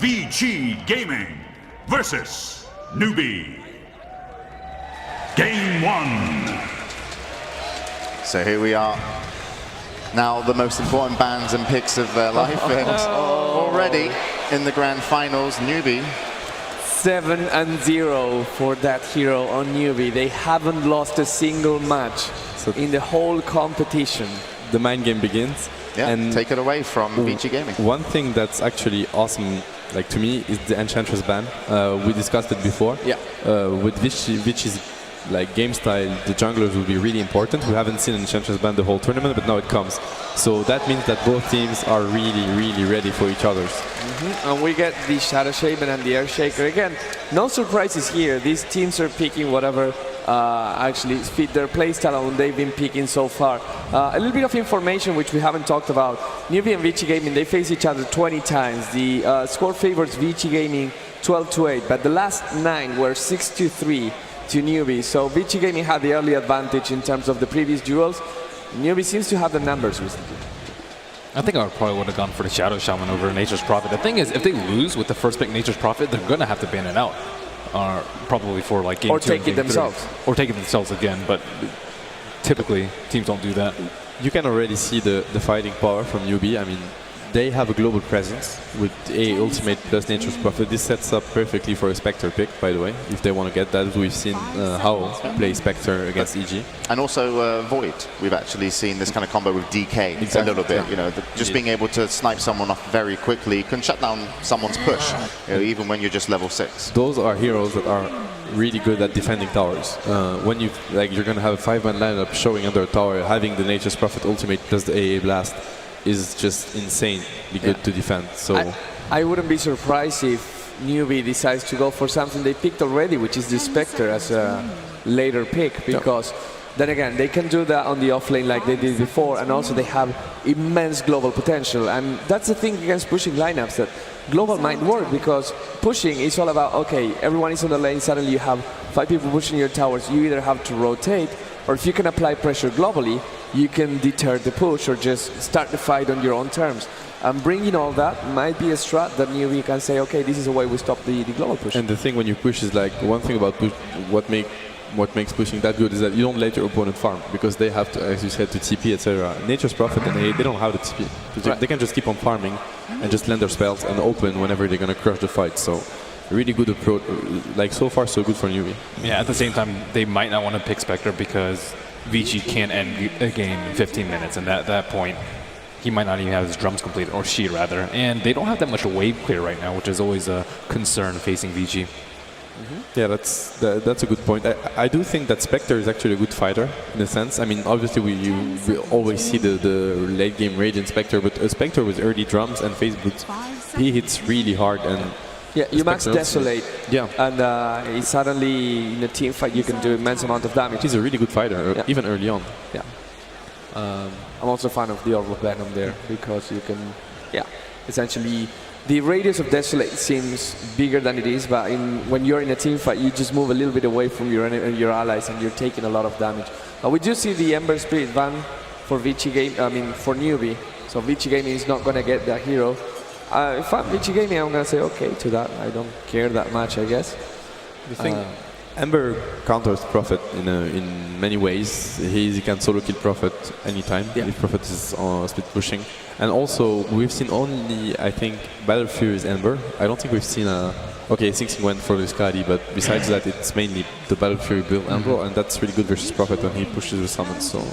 Vici Gaming versus Newbee. Game 1. So here we are. Now the most important bands and picks of their life, and already in the grand finals, Newbee. 7-0 for that hero on Newbee. They haven't lost a single match in the whole competition. The mind game begins. Yeah, and take it away from Vici Gaming. One thing that's actually awesome, like to me, is the Enchantress ban. We discussed it before. Yeah. With Vici's like game style, the junglers will be really important. We haven't seen Enchantress ban the whole tournament, but now it comes. So that means that both teams are really ready for each other's. And we get the Shadow Shaman and the Air Shaker. Again, no surprises here. These teams are picking whatever actually fit their playstyle, and they've been picking so far. A little bit of information which we haven't talked about. Newbee and Vici Gaming, they face each other 20 times. The score favors Vici Gaming 12-8, but the last 9 were 6-3 to Newbee. So Vici Gaming had the early advantage in terms of the previous duels. Newbee seems to have the numbers recently. I think I probably would have gone for the Shadow Shaman over Nature's Prophet. The thing is, if they lose with the first pick Nature's Prophet, they're going to have to ban it out. Probably for like game 2 or take it themselves. Or take it themselves again, but typically teams don't do that. You can already see the fighting power from Newbee. I mean, they have a global presence with A Ultimate plus Nature's Prophet. This sets up perfectly for a Spectre pick, by the way, if they want to get that. We've seen how play Spectre against EG. And also Void. We've actually seen this kind of combo with DK a little bit. You know, just being able to snipe someone off very quickly can shut down someone's push, you know, even when you're just level 6. Those are heroes that are really good at defending towers. When you're going to have a 5-man lineup showing under a tower, having the Nature's Prophet Ultimate plus the AA Blast is just insanely good to defend. So I wouldn't be surprised if Newbee decides to go for something they picked already, which is the Spectre as a later pick, because then again, they can do that on the offlane like they did before, and also they have immense global potential. And that's the thing against pushing lineups, that global might work, because pushing is all about, okay, everyone is on the lane, suddenly you have 5 people pushing your towers, you either have to rotate, or if you can apply pressure globally, you can deter the push or just start the fight on your own terms. And bringing all that might be a strat that Newbee can say, okay, this is the way we stop the global push. And the thing when you push is like, one thing about push, what makes pushing that good is that you don't let your opponent farm, because they have to, as you said, to TP, etc. Nature's Prophet and they don't have the TP. They can just keep on farming and just land their spells and open whenever they're going to crush the fight. So really good approach. Like so far, so good for Newbee. Yeah, at the same time, they might not want to pick Spectre because Vici can't end a game in 15 minutes, and at that point, he might not even have his drums completed, or she rather. And they don't have that much wave clear right now, which is always a concern facing Vici. Yeah, that's a good point. I do think that Spectre is actually a good fighter in a sense. I mean, obviously we always see the late game rage in Spectre, but a Spectre with early drums and phase boots, he hits really hard. And yeah, you max Desolate, and he's suddenly in a team fight you can do immense amount of damage. He's a really good fighter, even early on. Yeah. I'm also a fan of the Orb of Venom there, because you can, essentially, the radius of Desolate seems bigger than it is, but when you're in a team fight, you just move a little bit away from your allies, and you're taking a lot of damage. We do see the Ember Spirit ban for Vici Game, for Newbee, so Vici Gaming is not going to get that hero. If I'm Vici Gaming, I'm going to say okay to that. I don't care that much, I guess. The thing, Ember counters Prophet in many ways. He can solo kill Prophet anytime if Prophet is split pushing. And also, we've seen only, I think, Battle Fury's Ember. I don't think we've seen okay, Sing went for Viscari, but besides that, it's mainly the Battle Fury build Ember, and that's really good versus Prophet when he pushes the summons. So.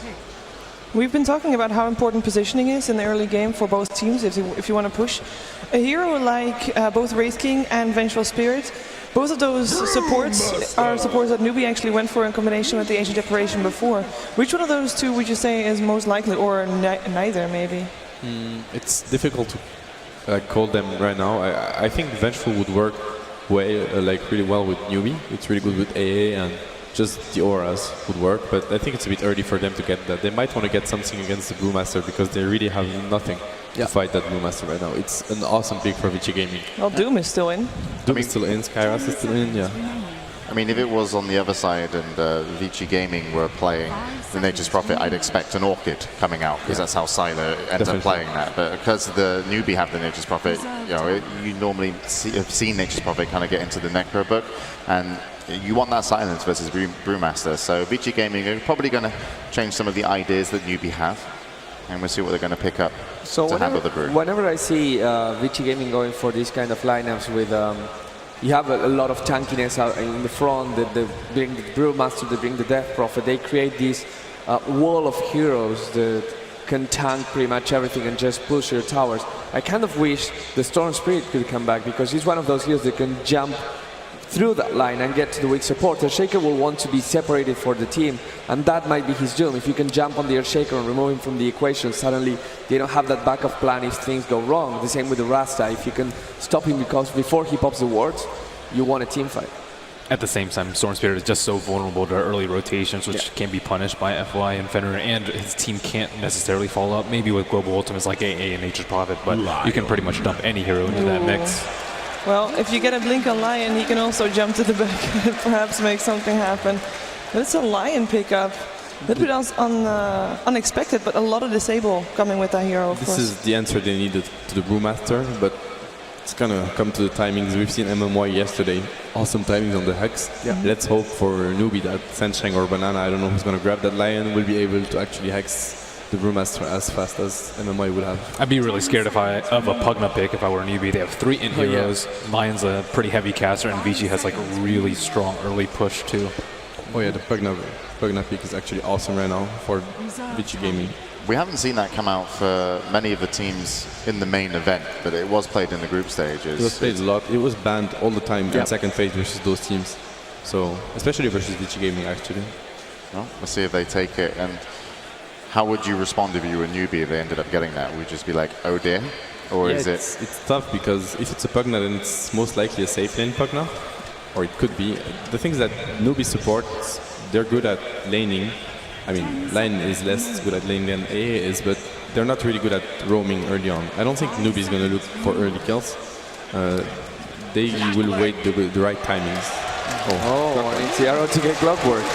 We've been talking about how important positioning is in the early game for both teams if you want to push. A hero like both Wraith King and Vengeful Spirit, both of those supports are supports that Newbee actually went for in combination with the Ancient Declaration before. Which one of those two would you say is most likely, or neither maybe? It's difficult to call them right now. I think Vengeful would work really well with Newbee. It's really good with AA, and just the auras would work, but I think it's a bit early for them to get that. They might want to get something against the Brewmaster, because they really have nothing to fight that Brewmaster right now. It's an awesome pick for Vici Gaming. Well, Doom is still in. Doom is still in, Skyras is still in, I mean, if it was on the other side and Vici Gaming were playing the Nature's Prophet, I'd expect an Orchid coming out, because that's how Sylar ends up playing that. But because the newbie have the Nature's Prophet, you know, you normally have seen Nature's Prophet kind of get into the Necro book, and you want that silence versus Brewmaster. So Vici Gaming are probably going to change some of the ideas that newbie have, and we'll see what they're going to pick up to handle the brew. Whenever I see Vici Gaming going for these kind of lineups with, you have a lot of tankiness out in the front, they bring the Brewmaster, they bring the Death Prophet, they create this wall of heroes that can tank pretty much everything and just push your towers. I kind of wish the Storm Spirit could come back, because he's one of those heroes that can jump through that line and get to the weak support. The Earthshaker will want to be separated for the team, and that might be his doom. If you can jump on the Earthshaker and remove him from the equation, suddenly they don't have that backup plan if things go wrong. The same with the Rasta. If you can stop him because before he pops the wards, you want a team fight. At the same time, Storm Spirit is just so vulnerable to early rotations, which can be punished by FY and Fenrir, and his team can't necessarily follow up. Maybe with Global Ultimates like AA and Nature's Prophet, but you can pretty much dump any hero into that mix. Well, if you get a blink on Lion, he can also jump to the back and perhaps make something happen. But it's a Lion pickup. A little bit unexpected, but a lot of disable coming with that hero, of course. This is the answer they needed to the Brewmaster, but it's gonna come to the timings. We've seen MMY yesterday. Awesome timings on the Hex. Yeah. Let's hope for Newbee that Sansheng or Banana, I don't know who's gonna grab that Lion, will be able to actually Hex the Brewmaster as fast as MMI would have. I'd be really scared of a Pugna pick if I were a newbie. They have 3 int heroes. Lion's a pretty heavy caster, and Vici has like a really strong early push too. Oh yeah, the Pugna pick is actually awesome right now for Vici Gaming. We haven't seen that come out for many of the teams in the main event, but it was played in the group stages. It was played a lot. It was banned all the time in second phase versus those teams. So, especially versus Vici Gaming actually. Well, we'll see if they take it. And how would you respond if you were a newbie if they ended up getting that? Would you just be like, oh dear? Or is it? It's tough, because if it's a Pugna, then it's most likely a safe lane Pugna. Or it could be. The things that newbie supports, they're good at laning. I mean, Lion is less good at laning than AA is, but they're not really good at roaming early on. I don't think newbie is going to look for early kills. They will wait the right timings. Oh, and it's the arrow to get Clockwork.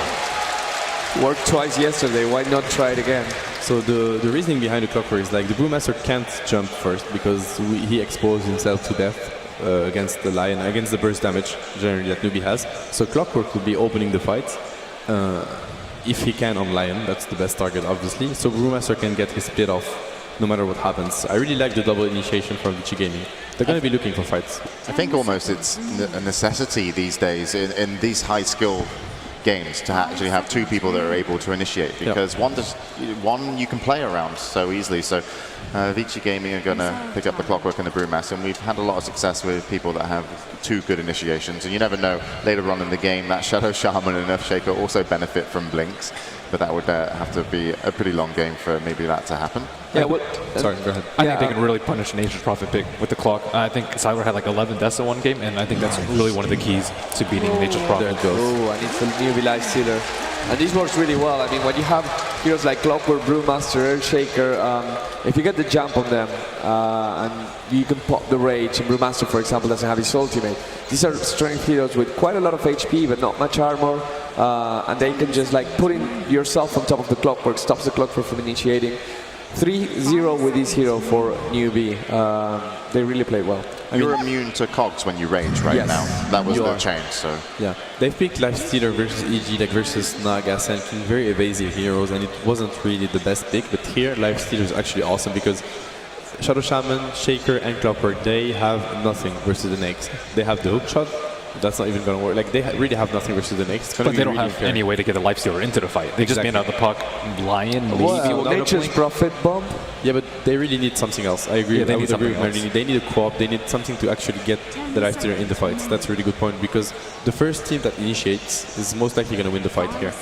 Worked twice yesterday, why not try it again? So the reasoning behind the Clockwork is like the Brewmaster can't jump first because he exposed himself to death against the Lion, against the burst damage generally that Newbee has. So Clockwork will be opening the fight. If he can on Lion, that's the best target obviously. So Brewmaster can get his split off no matter what happens. I really like the double initiation from Vici Gaming. They're going to be looking for fights. I think almost it's a necessity these days in these high skill games to actually have 2 people that are able to initiate, because one you can play around so easily. So Vici Gaming are going to pick up the Clockwork and the Brewmaster, and we've had a lot of success with people that have 2 good initiations, and you never know, later on in the game that Shadow Shaman and Earthshaker also benefit from blinks, but that would have to be a pretty long game for maybe that to happen. Yeah, sorry, go ahead. I think they can really punish Nature's Prophet pick with the clock. I think Sylar had like 11 deaths in one game, and I think that's really one of the keys to beating Nature's Prophet. Oh, and it's a newbie lifestealer. And this works really well. I mean, when you have heroes like Clockwork, Brewmaster, Earthshaker, if you get the jump on them and you can pop the Rage, and Brewmaster, for example, doesn't have his ultimate. These are strength heroes with quite a lot of HP, but not much armor. And they can just like putting yourself on top of the Clockwork, stops the Clockwork from initiating. 3-0 with this hero for Newbee. They really play well. You're immune to cogs when you rage now. That was the change. So yeah, they picked Lifestealer versus EG, like versus Naga, Senkin, very evasive heroes, and it wasn't really the best pick. But here, Lifestealer is actually awesome because Shadow Shaman, Shaker, and Clockwork, they have nothing versus the next. They have the hook shot. That's not even going to work. Like, they really have nothing versus the next. But they don't have any way to get a Lifestealer into the fight. They just ban out the puck. Lion, maybe. Well, Nature's Prophet bomb. Yeah, but they really need something else. I agree. Yeah, they need agree with Marlene. They need a co-op. They need something to actually get the Lifestealer in the fights. That's a really good point, because the first team that initiates is most likely going to win the fight here.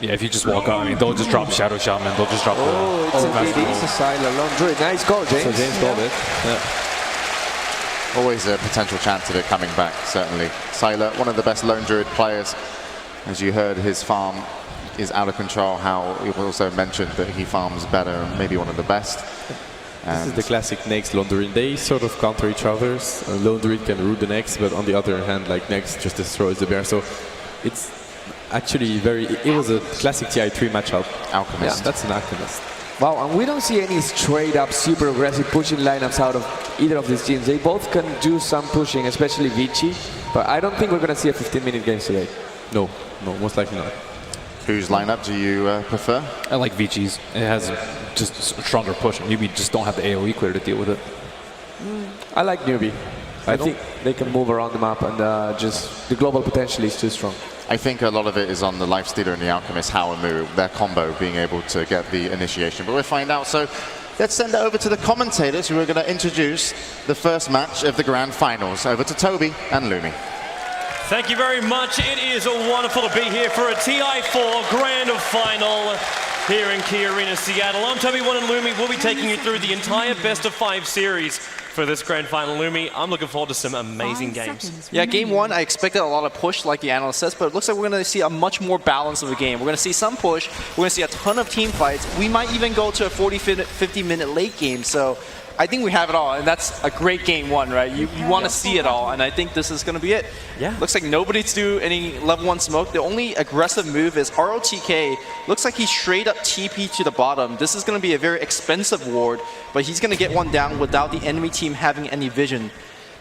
Yeah, if you just walk out, I mean, they'll just drop Shadow Shaman. They'll just drop it's a BD, it's a Sylar laundry. Nice goal, James. So James called it. Yeah. Always a potential chance of it coming back, certainly. Sylar, one of the best Lone Druid players. As you heard, his farm is out of control. How he also mentioned that he farms better and maybe one of the best. This is the classic Next Laundering. They sort of counter each other. Laundering can root the Next, but on the other hand, like Next just destroys the bear. So it's actually it was a classic TI3 matchup. Alchemist. Yeah, that's an Alchemist. Wow, and we don't see any straight up super aggressive pushing lineups out of either of these teams. They both can do some pushing, especially Vici, but I don't think we're going to see a 15-minute game today. No, most likely not. Whose lineup do you prefer? I like Vici's. It has just a stronger push. Newbee just don't have the AoE clear to deal with it. I like Newbee. I think they can move around the map, and just the global potential is too strong. I think a lot of it is on the Lifestealer and the Alchemist, how and move, their combo being able to get the initiation. But we'll find out. So let's send it over to the commentators who are going to introduce the first match of the grand finals. Over to Toby and Lumi. Thank you very much. It is wonderful to be here for a TI4 Grand Final here in Key Arena, Seattle. I'm Toby One and Lumi. We'll be taking you through the entire best of 5 series for this Grand Final. Lumi, I'm looking forward to some amazing games. Yeah, game 1, I expected a lot of push like the analyst says, but it looks like we're going to see a much more balance of a game. We're going to see some push, we're going to see a ton of team fights. We might even go to a 50-minute late game, so I think we have it all, and that's a great game 1, right? You want to see it all, and I think this is going to be it. Yeah. Looks like nobody's do any level 1 smoke. The only aggressive move is ROTK. Looks like he straight up TP to the bottom. This is going to be a very expensive ward, but he's going to get one down without the enemy team having any vision.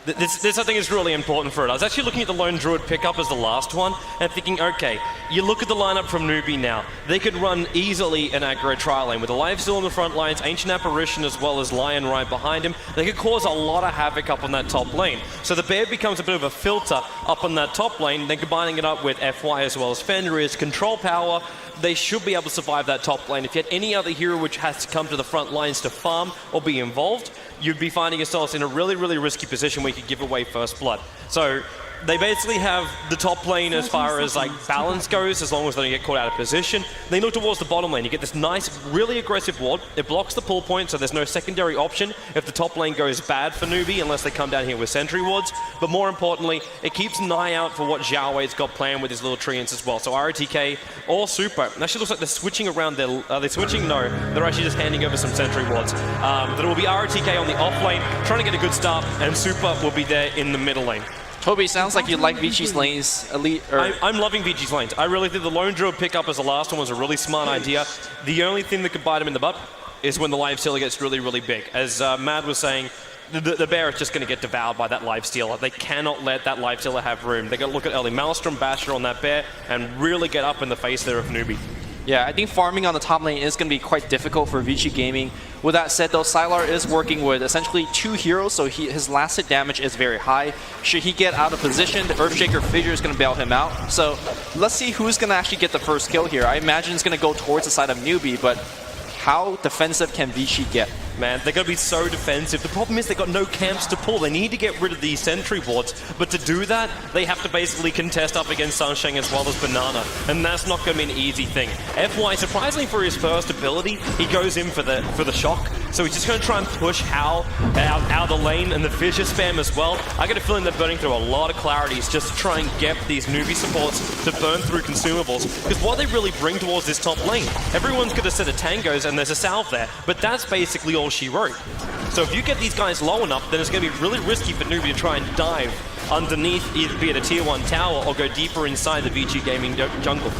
This I think is really important for it. I was actually looking at the Lone Druid pickup as the last one and thinking, okay, you look at the lineup from Newbee now. They could run easily an aggro trial lane with the Lifesteal in the front lines, Ancient Apparition as well as Lion right behind him. They could cause a lot of havoc up on that top lane. So the bear becomes a bit of a filter up on that top lane, then combining it up with FY as well as Fenrir's control power. They should be able to survive that top lane. If you had any other hero which has to come to the front lines to farm or be involved, you'd be finding yourselves in a really, really risky position where you could give away first blood. So they basically have the top lane as far as like balance goes, as long as they don't get caught out of position. They look towards the bottom lane. You get this nice, really aggressive ward. It blocks the pull point, so there's no secondary option if the top lane goes bad for Newbee, unless they come down here with sentry wards. But more importantly, it keeps an eye out for what Xiao Wei's got planned with his little treants as well. So ROTK or Super. It actually looks like they're switching around their... Are they switching? No. They're actually just handing over some sentry wards. There will be ROTK on the off lane, trying to get a good start, and Super will be there in the middle lane. Toby, sounds like you like Vici's lanes. I'm loving Vici's lanes. I really think the Lone Druid pickup as the last one was a really smart idea. The only thing that could bite him in the butt is when the Lifestealer gets really, really big. As Mad was saying, the bear is just going to get devoured by that Lifestealer. They cannot let that Lifestealer have room. They got to look at early Maelstrom, Basher on that bear, and really get up in the face there of Newbee. Yeah, I think farming on the top lane is going to be quite difficult for Vici Gaming. With that said, though, Sylar is working with essentially 2 heroes, so his last hit damage is very high. Should he get out of position, the Earthshaker figure is going to bail him out. So let's see who's going to actually get the first kill here. I imagine it's going to go towards the side of Newbee, but how defensive can Vici get? Man, they're going to be so defensive. The problem is they've got no camps to pull. They need to get rid of these sentry wards, but to do that, they have to basically contest up against Sunshine as well as Banana, and that's not going to be an easy thing. FY, surprisingly for his first ability, he goes in for the shock, so he's just going to try and push Hal out of the lane and the fissure spam as well. I get a feeling they're burning through a lot of clarities just to try and get these Newbee supports to burn through consumables, because what they really bring towards this top lane, everyone's got a set of tangos and there's a salve there, but that's basically all she wrote. So if you get these guys low enough, then it's going to be really risky for Newbee to try and dive underneath, either be it a tier 1 tower or go deeper inside the Vici Gaming jungle.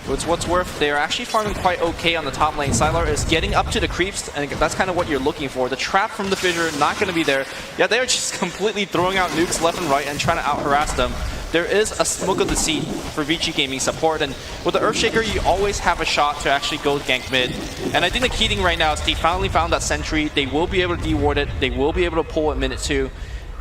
What's worth, they're actually farming quite okay on the top lane. Sylar is getting up to the creeps, and that's kind of what you're looking for. The trap from the fissure, not going to be there. Yeah, they're just completely throwing out nukes left and right and trying to out-harass them. There is a Smoke of Deceit for Vici Gaming support, and with the Earthshaker, you always have a shot to actually go gank mid. And I think the key thing right now is they finally found that sentry. They will be able to de-ward it. They will be able to pull at minute 2.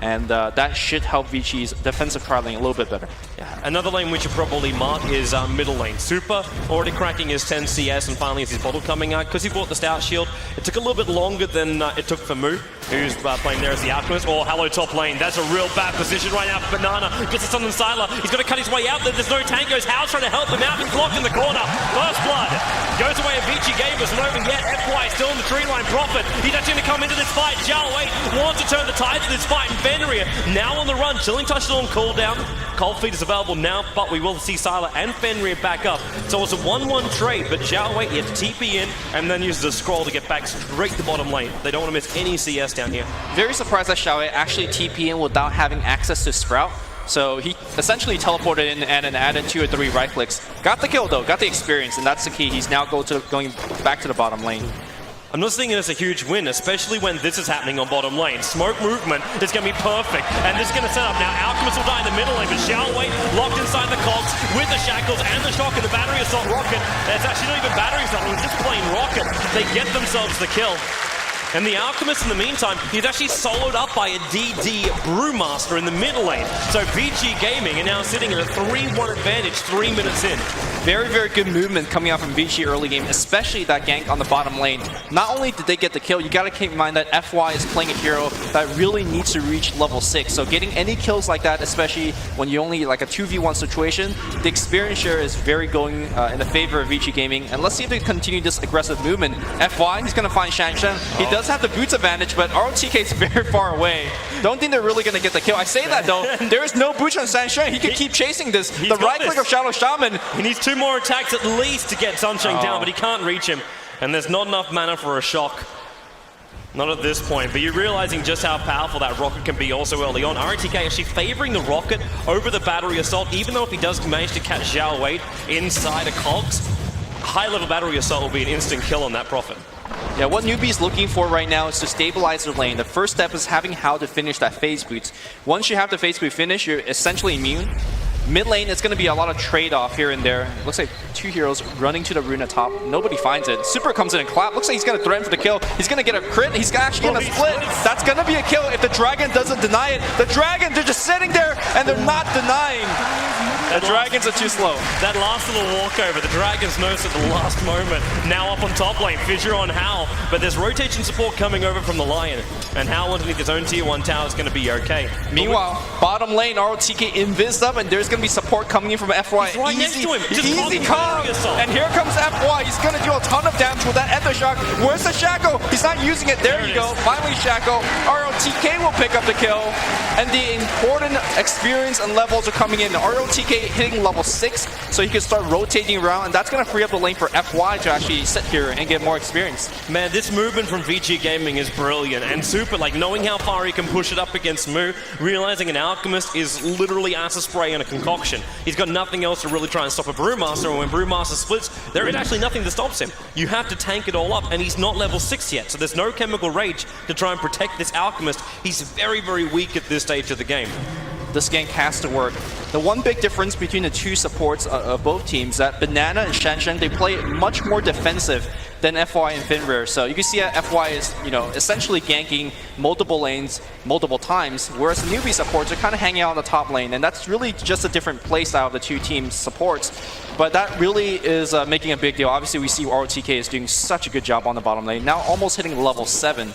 And that should help Vici's defensive trialing a little bit better. Yeah. Another lane we should probably mark is middle lane. Super already cracking his 10 CS, and finally is his bottle coming out because he bought the Stout Shield. It took a little bit longer than it took for Moo, who's playing there as the Alchemist. Oh, hello top lane. That's a real bad position right now for Banana. Gets it on Sylar. He's got to cut his way out there. There's no tangos. How's trying to help him out. He's blocked in the corner. First blood goes away. Vici Gamers not over yet. FY still in the tree line. Prophet. He's actually going to come into this fight. Xiao Wei wants to turn the tides of this fight. And Fenrir now on the run. Chilling Touch still on cooldown. Cold Feet is available now, but we will see Sylar and Fenrir back up. So it's a 1-1 trade, but Xiao Wei, he has to TP in and then uses a scroll to get back straight to bottom lane. They don't want to miss any CS down here. Very surprised that Xiao Wei actually TP in without having access to Sprout. So he essentially teleported in and added 2 or 3 right clicks. Got the kill though, got the experience, and that's the key. He's now going back to the bottom lane. I'm not seeing it as a huge win, especially when this is happening on bottom lane. Smoke movement is going to be perfect, and this is going to set up now. Alchemist will die in the middle lane, but Xiao Wei locked inside the cogs with the shackles and the shock and the battery assault rocket. It's actually not even battery assault, it was just plain rocket. They get themselves the kill. And the Alchemist, in the meantime, he's actually soloed up by a DD Brewmaster in the middle lane. So Vici Gaming are now sitting at a 3-1 advantage 3 minutes in. Very, very good movement coming out from Vici early game, especially that gank on the bottom lane. Not only did they get the kill, you gotta keep in mind that FY is playing a hero that really needs to reach level 6. So getting any kills like that, especially when you only like a 2v1 situation, the experience share is very going in the favor of Vici Gaming. And let's see if they continue this aggressive movement. FY, he's gonna find Shanshan. He does have the boots advantage, but ROTK is very far away. Don't think they're really gonna get the kill. I say that though, there is no boots on Shanshan. He can keep chasing this. The right click of Shadow Shaman. He needs 2 more attacks at least to get Sunshine down, but he can't reach him. And there's not enough mana for a shock. Not at this point, but you're realizing just how powerful that rocket can be also early on. RTK actually favoring the rocket over the battery assault, even though if he does manage to catch Xiao Wei inside a cogs, high-level battery assault will be an instant kill on that Prophet. Yeah, what Newbee's looking for right now is to stabilize their lane. The first step is having how to finish that phase boots. Once you have the phase boot finish, you're essentially immune. Mid lane, it's going to be a lot of trade-off here and there. Looks like 2 heroes running to the rune at top. Nobody finds it. Super comes in and clap. Looks like he's going to threaten for the kill. He's going to get a crit. He's actually going to split. That's going to be a kill if the Dragon doesn't deny it. The Dragon, they're just sitting there and they're not denying. The Dragons are too slow. That last little walkover, the Dragons notice at the last moment. Now up on top lane, Fissure on Hal, but there's rotation support coming over from the Lion, and Hal underneath his own tier 1 tower is going to be okay. Meanwhile, bottom lane, ROTK invis up, and there's going to be support coming in from FY. He's right next to him. Easy calm. And here comes FY. He's going to do a ton of damage with that Ether Shock. Where's the Shackle? He's not using it. There you go. Finally, Shackle. ROTK will pick up the kill. And the important experience and levels are coming in. ROTK hitting level 6, so he can start rotating around, and that's going to free up the lane for FY to actually sit here and get more experience. Man, this movement from Vici Gaming is brilliant and super, like knowing how far he can push it up against Mu, realizing an Alchemist is literally acid spray and a concoction. He's got nothing else to really try and stop a Brewmaster, and when Brewmaster splits, there is actually nothing that stops him. You have to tank it all up, and he's not level 6 yet, so there's no Chemical Rage to try and protect this Alchemist. He's very, very weak at this stage of the game. This gank has to work. The one big difference between the two supports of both teams that Banana and Shanshan, they play much more defensive than FY and Fenrir. So you can see that FY is, essentially ganking multiple lanes multiple times, whereas the Newbee supports are kind of hanging out on the top lane, and that's really just a different play style of the two teams' supports. But that really is making a big deal. Obviously, we see ROTK is doing such a good job on the bottom lane, now almost hitting level 7.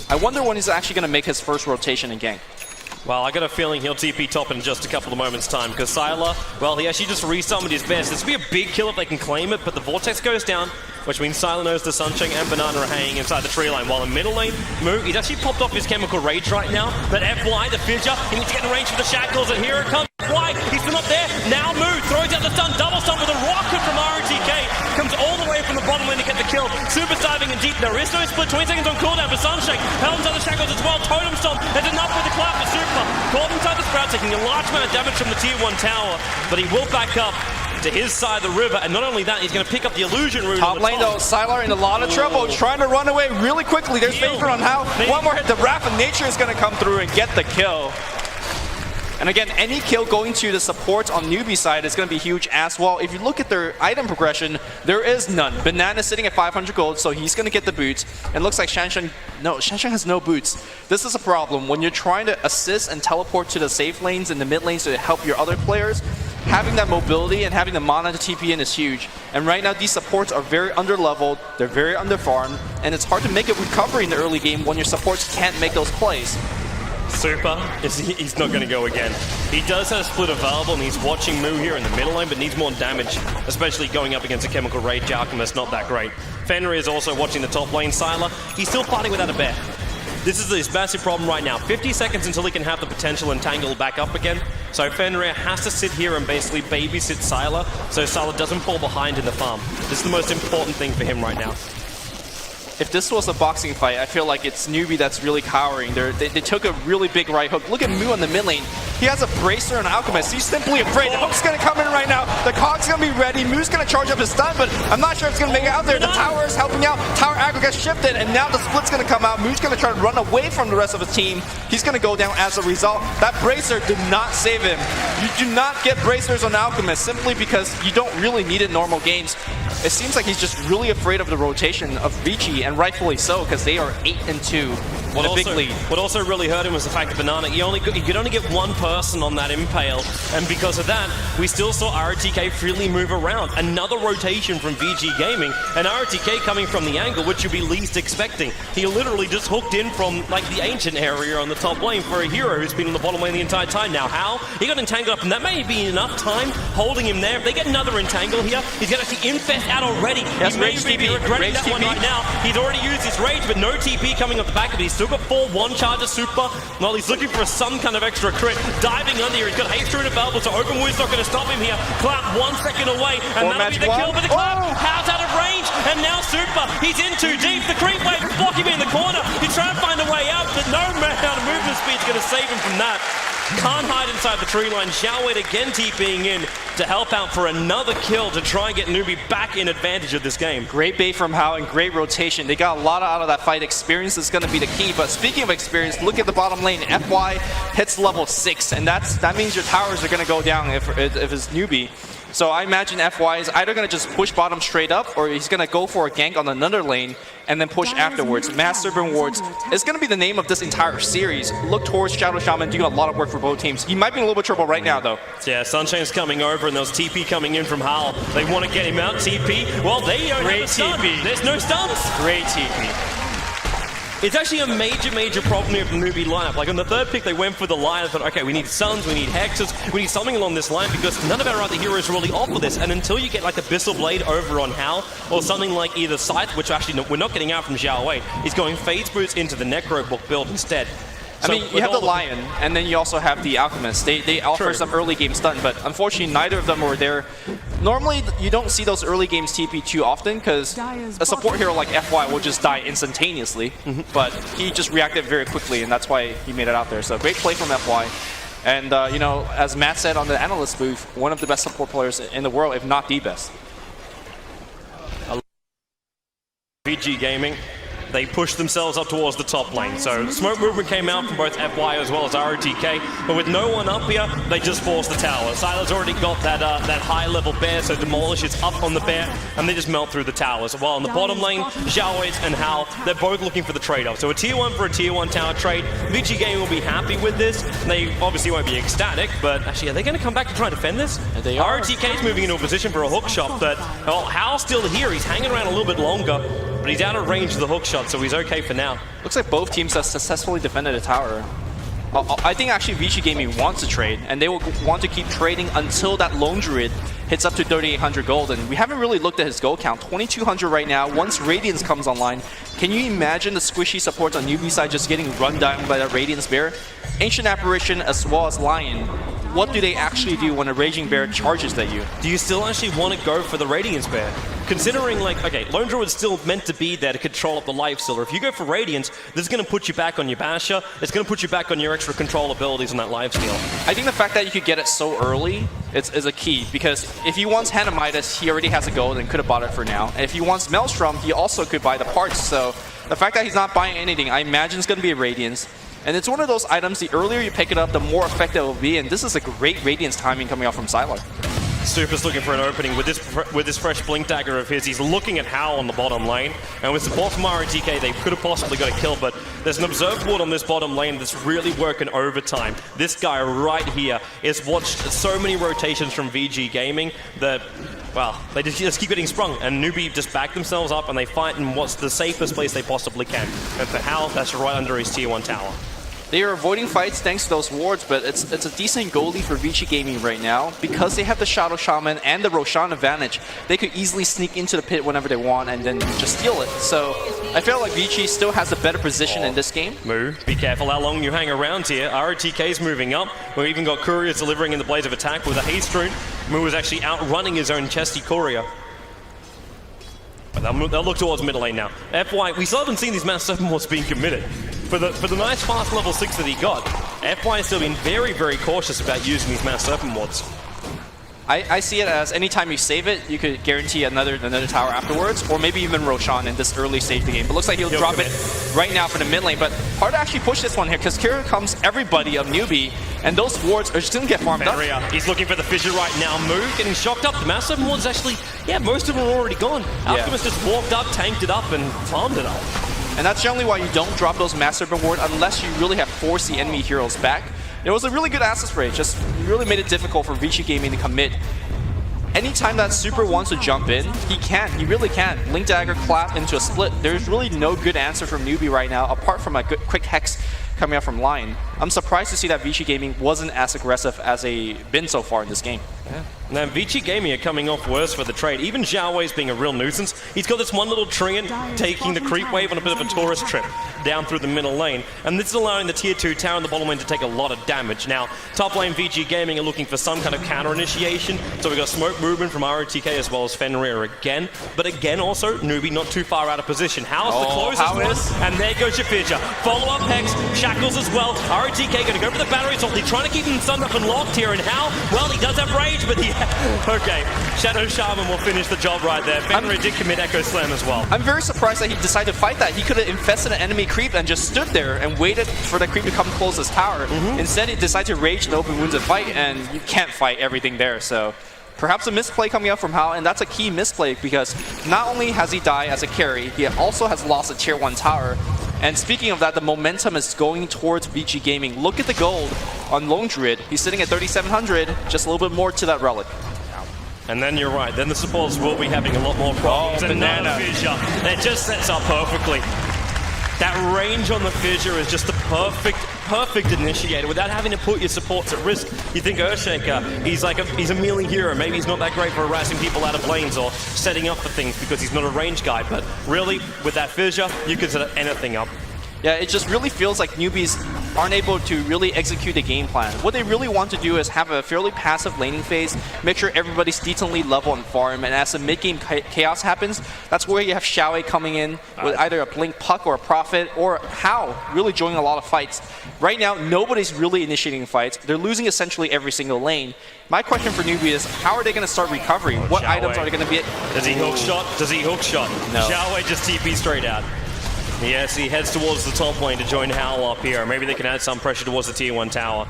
I wonder when he's actually going to make his first rotation in gank. Well, I got a feeling he'll TP top in just a couple of moments' time, because Sylar, well, he actually just resummoned his best. This would be a big kill if they can claim it, but the Vortex goes down, which means Sylar knows the Sunshine and Banana are hanging inside the tree line, while in middle lane, Mu, he's actually popped off his Chemical Rage right now, but FY, the Fissure, he needs to get in range for the Shackles, and here it comes. FY, he's still up there, now Mu throws out the stun, double stun with a rocket from ROTK, comes all the way from the bottom lane to get the kill. Super diving in deep, there is no split, 20 seconds on cooldown for Sunshine, Helm's on the Shackles as well, Totem Stomp, there's enough with the clap for Super. Caught inside the Sprout, taking a large amount of damage from the tier 1 tower, but he will back up to his side of the river, and not only that, he's going to pick up the illusion rune. Top lane though, Sylar in a lot of trouble, trying to run away really quickly. There's Favor on how. One more hit, the Wrath of Nature is going to come through and get the kill. And again, any kill going to the supports on Newbee side is going to be huge as well. If you look at their item progression, there is none. Banana sitting at 500 gold, so he's going to get the boots. And looks like Shanshan has no boots. This is a problem. When you're trying to assist and teleport to the safe lanes and the mid lanes to help your other players, having that mobility and having the mana to TP in is huge. And right now, these supports are very under-leveled, they're very under-farmed, and it's hard to make a recovery in the early game when your supports can't make those plays. Super, he's not going to go again. He does have a split available, and he's watching Mu here in the middle lane, but needs more damage, especially going up against a Chemical Rage Alchemist, not that great. Fenrir is also watching the top lane. Sylar, he's still fighting without a bear. this is his massive problem right now. 50 seconds until he can have the potential entangle back up again. So Fenrir has to sit here and basically babysit Sylar so Sylar doesn't fall behind in the farm. This is the most important thing for him right now. If this was a boxing fight, I feel like it's Newbee that's really cowering. They took a really big right hook. Look at Moo on the mid lane. He has a Bracer and Alchemist. He's simply afraid. The hook's going to come in right now. The Cog's going to be ready. Moo's going to charge up his stun, but I'm not sure it's going to make it out there. The tower is helping out. Tower aggro gets shifted, and now the split's going to come out. Moo's going to try to run away from the rest of his team. He's going to go down as a result. That Bracer did not save him. You do not get Bracers on Alchemist simply because you don't really need it in normal games. It seems like he's just really afraid of the rotation of Vici, and rightfully so, because they are 8-2 in a big lead. What also really hurt him was the fact that Banana, you could only get one person on that impale, and because of that, we still saw RTK freely move around. Another rotation from VG Gaming, and RTK coming from the angle, which you'd be least expecting. He literally just hooked in from like the ancient area on the top lane for a hero who's been on the bottom lane the entire time. Now how? He got entangled up, and that may be enough time holding him there. If they get another entangle here, he's going to actually infest out already. Yes, he may rage be TP. regretting that one right now. He's already used his rage, but no TP coming off the back of it. He's still got 4 one-charger super. Well, he's looking for some kind of extra crit. Diving under here, he's got haste through the Velvet, so Open Wound's not going to stop him here. Clap 1 second away, and that'll be the kill, but the Clap How's out of range, and now Super, he's in too deep. The creep wave is blocking him in the corner. He's trying to find a way out, but no amount of movement speed is going to save him from that. Can't hide inside the tree line. Xiao Wei again TPing in to help out for another kill to try and get Newbee back in advantage of this game. Great bait from Hao and great rotation. They got a lot out of that fight. Experience is going to be the key. But speaking of experience, look at the bottom lane. FY hits level 6, and that means your towers are going to go down if it's Newbee. So I imagine FY is either going to just push bottom straight up, or he's going to go for a gank on another lane and then push afterwards. Mass Serpent Wards is going to be the name of this entire series. Look towards Shadow Shaman doing a lot of work for both teams. He might be in a little bit of trouble right now, though. Yeah, Sunshine's coming over, and there's TP coming in from Hal. They want to get him out. TP, well, they don't have a stun. There's no stuns. Great TP. It's actually a major problem here for the Newbee lineup. Like on the third pick, they went for the lineup, but okay, we need stuns, we need hexes, we need something along this line because none of our other heroes really offer this. And until you get like the Abyssal Blade over on Hal, or something like either Scythe, which actually we're not getting out from Xiao Wei, he's going Phase Boost into the Necro Book build instead. I mean, you have the Lion, and then you also have the Alchemist. They offer some early game stun, but unfortunately neither of them were there. Normally, you don't see those early games TP too often because a support hero like FY will just die instantaneously, but he just reacted very quickly, and that's why he made it out there. So great play from FY. And, you know, as Matt said on the analyst booth, one of the best support players in the world, if not the best. VG Gaming. They pushed themselves up towards the top lane. So smoke movement came out from both FY as well as ROTK, but with no one up here, they just forced the tower. Sylar's already got that high-level bear, so Demolish is up on the bear, and they just melt through the towers. While in the bottom lane, Xiao Wei and Hal, they're both looking for the trade-off. So a tier 1 for a tier 1 tower trade. Vici Gaming will be happy with this. They obviously won't be ecstatic, but actually, are they going to come back to try and defend this? They are. ROTK's moving into a position for a hook shot, but well, Hal's still here. He's hanging around a little bit longer, but he's out of range of the hook shot, so he's okay for now. Looks like both teams have successfully defended a tower. I think actually Vici Gaming wants to trade, and they will want to keep trading until that Lone Druid hits up to 3,800 gold. And we haven't really looked at his gold count. 2,200 right now. Once Radiance comes online, can you imagine the squishy supports on Newbee side just getting run down by that Radiance Bear? Ancient Apparition as well as Lion. What do they actually do when a Raging Bear charges at you? Do you still actually want to go for the Radiance Bear? Considering, like, okay, Lone Druid's still meant to be there to control up the lifesteal. If you go for Radiance, this is going to put you back on your Basher. It's going to put you back on your extra control abilities on that lifesteal. I think the fact that you could get it so early is a key, because if he wants Hanamitis, he already has a gold and could have bought it for now. And if he wants Maelstrom, he also could buy the parts. So the fact that he's not buying anything, I imagine it's going to be a Radiance. And it's one of those items, the earlier you pick it up, the more effective it will be, and this is a great Radiance timing coming out from Sylar. Super's looking for an opening with this fresh Blink Dagger of his. He's looking at Hal on the bottom lane, and with support from RTK, they could have possibly got a kill, but there's an Observe Ward on this bottom lane that's really working overtime. This guy right here has watched so many rotations from VG Gaming that, well, they just keep getting sprung, and Newbee just back themselves up, and they fight in what's the safest place they possibly can. And for Hal, that's right under his tier 1 tower. They are avoiding fights thanks to those wards, but it's a decent goalie for Vici Gaming right now. Because they have the Shadow Shaman and the Roshan advantage, they could easily sneak into the pit whenever they want and then just steal it. So I feel like Vici still has a better position in this game. Moo, be careful how long you hang around here. ROTK's moving up. We've even got Couriers delivering in the Blaze of Attack with a haste rune. Moo is actually outrunning his own chesty Courier. But they'll look towards middle lane now. FY, we still haven't seen these mass 7 wards being committed. For the nice fast level 6 that he got, FY has still been very, very cautious about using these mass serpent wards. I see it as anytime you save it, you could guarantee another tower afterwards, or maybe even Roshan in this early stage of the game. But looks like he'll drop it right now for the mid lane. But hard to actually push this one here, because here comes everybody of Newbee, and those wards are just going to get farmed up. He's looking for the fissure right now. Moo getting shocked up. The mass 7 wards actually, most of them are already gone. Alchemist just walked up, tanked it up, and farmed it up. And that's generally why you don't drop those Mass Serpent Ward unless you really have forced the enemy heroes back. It was a really good asset spray, just really made it difficult for Vici Gaming to commit. Anytime that Super wants to jump in, he really can. Link Dagger, clap into a split. There's really no good answer from Newbee right now, apart from a good quick Hex coming out from line. I'm surprised to see that Vici Gaming wasn't as aggressive as they've been so far in this game. Yeah. Now, Vici Gaming are coming off worse for the trade. Even Xiao Wei's being a real nuisance. He's got this one little Treant taking the creep wave on a bit of a tourist trip down through the middle lane. And this is allowing the tier 2 tower in the bottom lane to take a lot of damage. Now, top lane Vici Gaming are looking for some kind of counter initiation. So we've got smoke movement from ROTK as well as Fenrir again. But again, also, Newbee not too far out of position. How's the closest one? And there goes your fissure. Follow-up Hex, Shackles as well. ROTK going to go for the battery assault. They're trying to keep him stunned up and locked here. And how? Well, he does have rage, but okay, Shadow Shaman will finish the job right there. Fenrir did commit Echo Slam as well. I'm very surprised that he decided to fight that. He could have infested an enemy creep and just stood there and waited for the creep to come close his tower. Instead, he decided to rage and open wounds and fight, and you can't fight everything there. So perhaps a misplay coming out from Hao, and that's a key misplay because not only has he died as a carry, he also has lost a tier 1 tower. And speaking of that, the momentum is going towards Vici Gaming. Look at the gold on Lone Druid. He's sitting at 3,700, just a little bit more to that relic. And then you're right, then the supports will be having a lot more problems. Banana. Fissure. That just sets up perfectly. That range on the fissure is just the perfect initiator without having to put your supports at risk. You think Earthshaker, he's a melee hero. Maybe he's not that great for harassing people out of lanes or setting up for things because he's not a range guy. But really, with that fissure, you can set anything up. Yeah, it just really feels like newbies aren't able to really execute the game plan. What they really want to do is have a fairly passive laning phase, make sure everybody's decently level and farm, and as the mid-game chaos happens, that's where you have Xiao Wei coming in with either a Blink Puck or a Prophet, or Hao really joining a lot of fights. Right now, nobody's really initiating fights. They're losing essentially every single lane. My question for Newbee is, how are they going to start recovering? What items are they going to be? Does he hook shot? Does he hook shot? No. Xiao Wei just TP straight out. Yes, he heads towards the top lane to join Howl up here. Maybe they can add some pressure towards the tier 1 tower.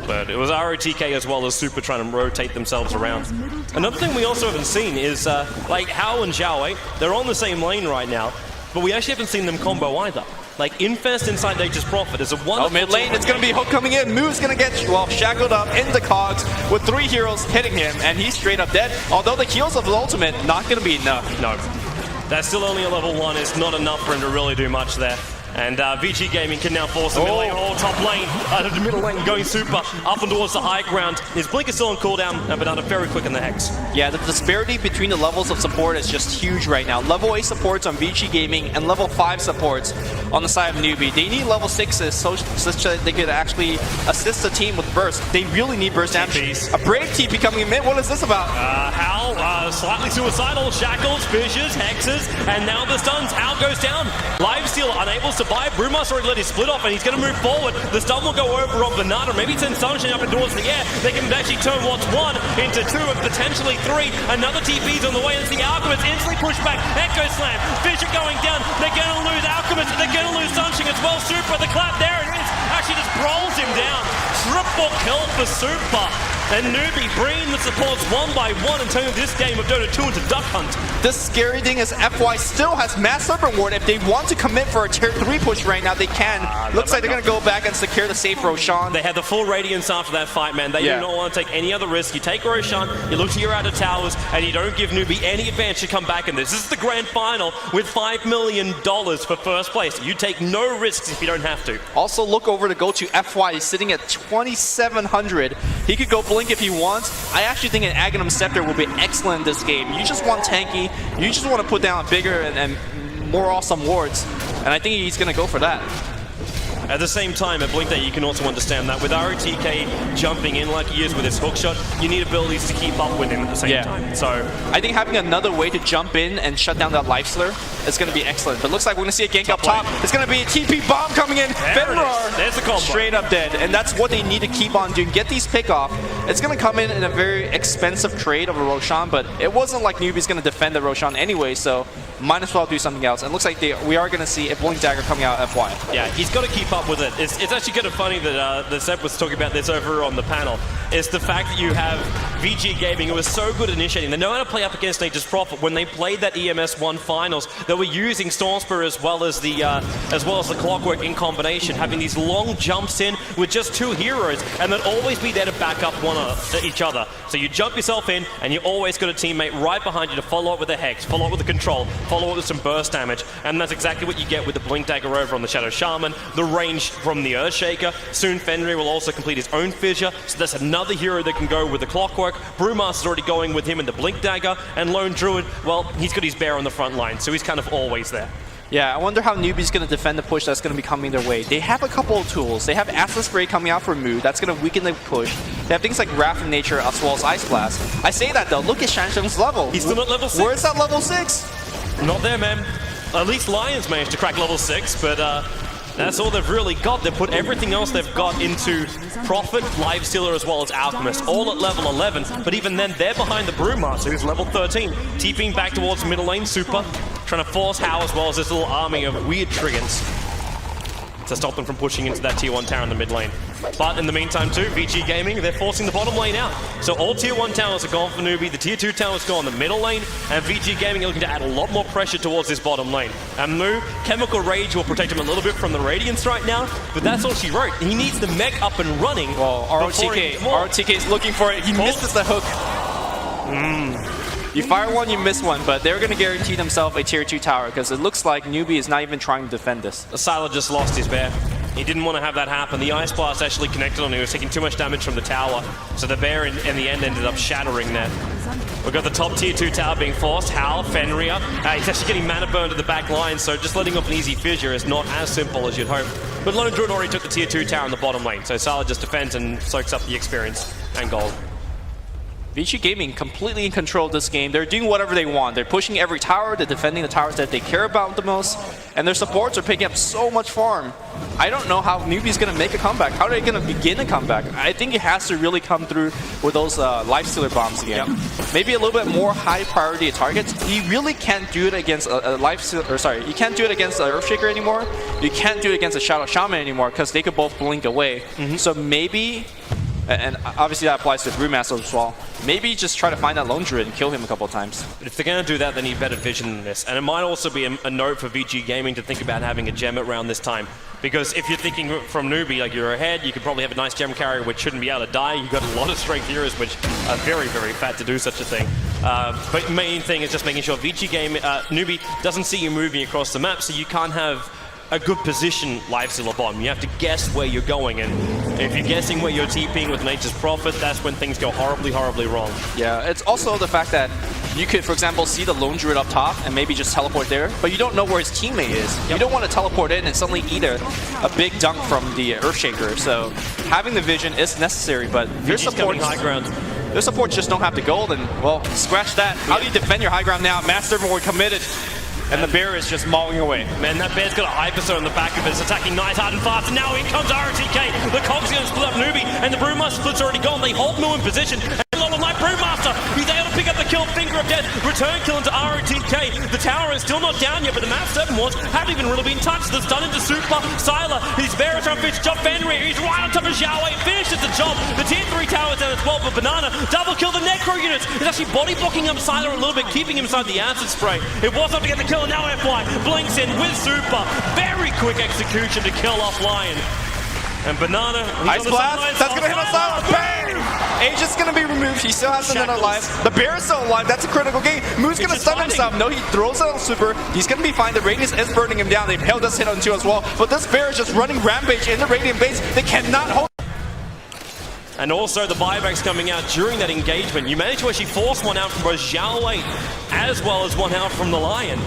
But it was ROTK as well as Super trying to rotate themselves around. Another thing we also haven't seen is, like, Howl and Xiao Wei, they're on the same lane right now, but we actually haven't seen them combo either. Like, Infest inside Nature's Prophet is a wonderful... Oh, mid lane, it's going to be Hook coming in. Moo's going to get, well, shackled up into Cogs with 3 heroes hitting him, and he's straight up dead. Although the heals of the ultimate, not going to be enough. No. That's still only a level 1. It's not enough for him to really do much there. And Vici Gaming can now force the middle lane, top lane, the middle lane going Super, up and towards the high ground. His Blink is still on cooldown, but done very quick in the Hex. Yeah, the disparity between the levels of support is just huge right now. Level 8 supports on Vici Gaming and level 5 supports on the side of Newbee. They need level 6s such that they could actually assist the team with burst. They really need burst damage. A Brave TP coming in mid, what is this about? Hal, slightly suicidal, Shackles, Fissures, Hexes, and now the stuns. Hal goes down. Lifesteal unable to buy. Brewmaster already let his split off, and he's going to move forward. The stun will go over on Banana. Maybe send Sunshine up and towards the air. They can actually turn what's 1 into 2 and potentially 3. Another TP's on the way, and the Alchemist instantly pushed back. Echo Slam. Fissure going down. They're going to lose Alchemist. They're going to lose Sunshine as well. Super, the clap, there it is. Actually just rolls him down. Triple kill for Super. And Newbee bringing the supports one by one and turning this game of Dota 2 into Duck Hunt. The scary thing is FY still has Mass Serpent Ward. If they want to commit for a tier 3 push right now, they can. Looks like they're going to go back and secure the safe Roshan. They had the full Radiance after that fight, man. They do not want to take any other risk. You take Roshan, you look to your outer towers, and you don't give Newbee any advantage to come back in this. This is the grand final with $5 million for first place. You take no risks if you don't have to. Also, look over to go to FY. He's sitting at 2,700. He could go Blink if he wants. I actually think an Aghanim Scepter will be excellent in this game. You just want tanky. You just want to put down bigger and more awesome wards. And I think he's going to go for that. At the same time, at Blink Day, you can also understand that with ROTK jumping in like he is with his hookshot, you need abilities to keep up with him at the same time. So I think having another way to jump in and shut down that Lifestealer is going to be excellent. But looks like we're going to see a gank up top. It's going to be a TP bomb coming in. Fenrir, there's the combo. Straight up dead. And that's what they need to keep on doing. Get these pick off. It's going to come in a very expensive trade of a Roshan, but it wasn't like Newbee's going to defend the Roshan anyway, so might as well do something else. And it looks like we are going to see a Blink Dagger coming out of FY. Yeah, he's got to keep up with it. It's actually kind of funny that Seb was talking about this over on the panel. It's the fact that you have VG Gaming, who was so good at initiating. They know how to play up against Nature's Prophet. When they played that EMS 1 finals, they were using Stormspear as well as the Clockwork in combination, having these long jumps in with just two heroes, and they'd always be there to back up each other. So you jump yourself in, and you always got a teammate right behind you to follow up with a Hex, follow up with a Control, follow up with some burst damage, and that's exactly what you get with the Blink Dagger over on the Shadow Shaman, the range from the Earthshaker. Soon Fenrir will also complete his own fissure, so that's another hero that can go with the Clockwork. Brewmaster's already going with him in the Blink Dagger, and Lone Druid, well, he's got his bear on the front line, so he's kind of always there. Yeah, I wonder how Newbee's going to defend the push that's going to be coming their way. They have a couple of tools. They have Acid Spray coming out for Mood. That's going to weaken the push. They have things like Wrath of Nature as well as Ice Blast. I say that though, look at Shansheng's level. He's still at level 6. Where's that level 6? Not there, man. At least Lions managed to crack level 6, but that's all they've really got. They've put everything else they've got into Prophet, Lifestealer, as well as Alchemist, all at level 11. But even then, they're behind the Brewmaster, who's level 13. TPing back towards middle lane, Super, trying to force How as well as this little army of weird triggers to stop them from pushing into that tier 1 tower in the mid lane. But in the meantime too, VG Gaming, they're forcing the bottom lane out. So all tier 1 towers are gone for Newbee, the tier 2 towers go on the middle lane, and VG Gaming are looking to add a lot more pressure towards this bottom lane. And Moo, Chemical Rage will protect him a little bit from the Radiance right now, but that's all she wrote. He needs the mech up and running. Well, ROTK is looking for it. He misses the hook. You fire one, you miss one, but they're going to guarantee themselves a tier 2 tower because it looks like Newbee is not even trying to defend this. Sylar just lost his bear. He didn't want to have that happen. The Ice Blast actually connected on him. He was taking too much damage from the tower, so the bear in the end ended up shattering there. We've got the top tier 2 tower being forced. Hal, Fenrir. He's actually getting mana burned to the back line, so just letting off an easy fissure is not as simple as you'd hope. But Lone Druid already took the tier 2 tower in the bottom lane, so Sylar just defends and soaks up the experience and gold. Vici Gaming completely in control of this game. They're doing whatever they want. They're pushing every tower, they're defending the towers that they care about the most, and their supports are picking up so much farm. I don't know how Newbee's going to make a comeback. How are they going to begin a comeback? I think it has to really come through with those Lifestealer bombs again. Maybe a little bit more high priority targets. You really can't do it against a Lifestealer, or sorry, you can't do it against an Earthshaker anymore. You can't do it against a Shadow Shaman anymore because they could both blink away. So maybe, and obviously that applies to Brewmaster as well, maybe just try to find that Lone Druid and kill him a couple of times. But if they're going to do that, they need better vision than this. And it might also be a note for VG Gaming to think about having a gem around this time. Because if you're thinking from Newbee, like you're ahead, you could probably have a nice gem carrier which shouldn't be able to die. You've got a lot of strength heroes which are very, very fat to do such a thing. But main thing is just making sure VG Gaming, Newbee doesn't see you moving across the map, so you can't have a good position Lifestealer bottom. You have to guess where you're going, and if you're guessing where you're TPing with Nature's Prophet, that's when things go horribly, horribly wrong. Yeah, it's also the fact that you could, for example, see the Lone Druid up top and maybe just teleport there, but you don't know where his teammate is. You don't want to teleport in and suddenly eat a big dunk from the Earthshaker, so having the vision is necessary, but your supports, high ground. Their supports just don't have the gold, and, well, scratch that. How do you defend your high ground now? Master Serpent committed. And the bear is just mauling away. Man, that bear's got a Hyperstar on the back of it. It's attacking nice, hard, and fast. And now in comes ROTK. The Cog's going to split up Newbee, and the Brewmaster split's already gone. They hold Moo in position. And Lolo Knight Brewmaster, he's able to pick up the kill. kill, finger of death, return kill into ROTK. The tower is still not down yet, but the Mass 7 wards haven't even really been touched. The stun into Super, Sylar, his Vera trying to finish job, Fenrir, he's right on top of Xiao Wei, finishes the job. The tier 3 tower is down as well, but Banana, double kill the Necro units. He's actually body blocking up Sylar a little bit, keeping him inside the acid spray. It was up to get the kill, and now FY blinks in with Super. Very quick execution to kill off Lion. And Banana, Ice Blast, that's gonna hit on Sylar, bang! Agent's gonna be removed, he still has another life. The Bear is still alive, that's a critical game. Moo's gonna stun himself, no, he throws it on Super. He's gonna be fine, the Radiance is burning him down. They've held us hit on 2 as well, but this Bear is just running rampage in the Radiant base. They cannot hold. And also the buybacks coming out during that engagement. You managed to actually force one out from both Xiao Wei as well as one out from the Lion.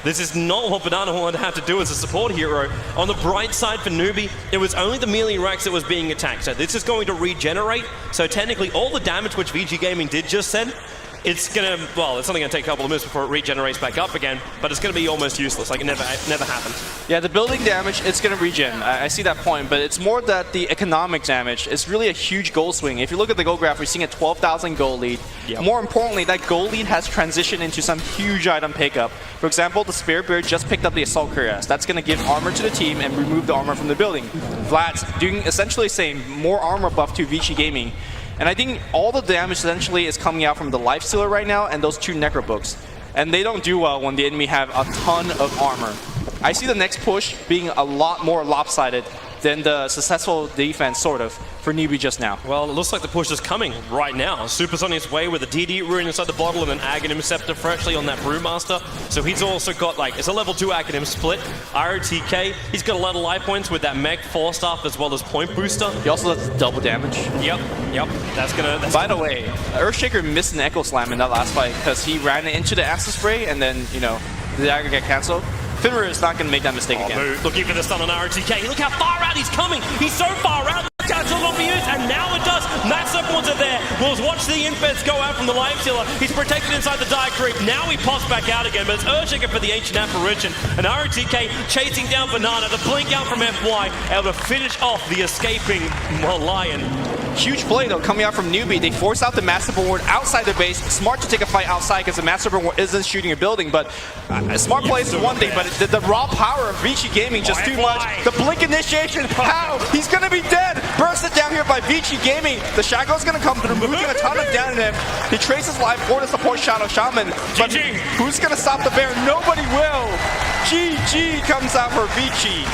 This is not what Banana wanted to have to do as a support hero. On the bright side for Newbee, it was only the melee Rex that was being attacked. So this is going to regenerate. So technically all the damage which Vici Gaming did just send, it's gonna, well, it's only gonna take a couple of moves before it regenerates back up again, but it's gonna be almost useless, like it never happened. Yeah, the building damage, it's gonna regen. I see that point, but it's more that the economic damage is really a huge goal swing. If you look at the goal graph, we're seeing a 12,000 goal lead. Yep. More importantly, that goal lead has transitioned into some huge item pickup. For example, the Spirit Bear just picked up the Assault Cuirass. That's gonna give armor to the team and remove the armor from the building. Vlad's doing essentially the same, more armor buff to Vici Gaming. And I think all the damage essentially is coming out from the Life Stealer right now and those 2 Necro Books. And they don't do well when the enemy have a ton of armor. I see the next push being a lot more lopsided than the successful defense, sort of, for Newbee just now. Well, it looks like the push is coming right now. Super's on his way with a DD rune inside the bottle and an Aghanim Scepter freshly on that Brewmaster. So he's also got, like, it's a level 2 Aghanim split. ROTK, he's got a lot of life points with that Mech 4-staff as well as Point Booster. He also does double damage. Yep. That's By the way, Earthshaker missed an Echo Slam in that last fight because he ran into the Acid Spray and then, you know, the dagger got cancelled. Fenrir is not going to make that mistake again. Moo, looking for the stun on ROTK. Look how far out he's coming. He's so far out. That's not be used, and now it does. Mass Supplements are there. We'll watch the Infeds go out from the Life Stealer. He's protected inside the Dire Creep. Now he pops back out again, but it's Earthshaker for the Ancient Apparition. And ROTK chasing down Banana. The blink out from FY, able to finish off the escaping Lion. Huge play though coming out from Newbee. They force out the Master Ward outside their base. Smart to take a fight outside because the Master Ward isn't shooting a building, but smart play is one thing, but the raw power of Vici Gaming just too much. The blink initiation, how? He's gonna be dead! Bursted down here by Vici Gaming. The Shackle's gonna come through, moving a ton of damage to him. He traces life for the support Shadow Shaman, but who's gonna stop the Bear? Nobody will! GG comes out for Vici.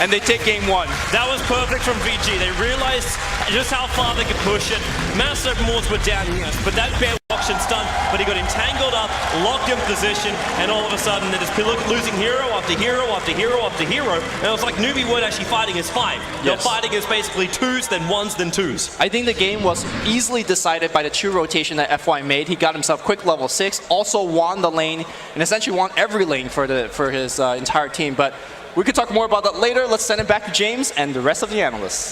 And they take game 1. That was perfect from Vici. They realized just how far they could push it. Mass Open Wards were down, yes, but that Bear watched and stunned, but he got entangled up, locked in position, and all of a sudden they're just losing hero after hero after hero after hero. And it was like Newbee weren't actually fighting as 5. They're fighting as basically 2s, then 1s, then 2s. I think the game was easily decided by the 2 rotation that FY made. He got himself quick level 6, also won the lane, and essentially won every lane for his entire team. But we could talk more about that later. Let's send it back to James and the rest of the analysts.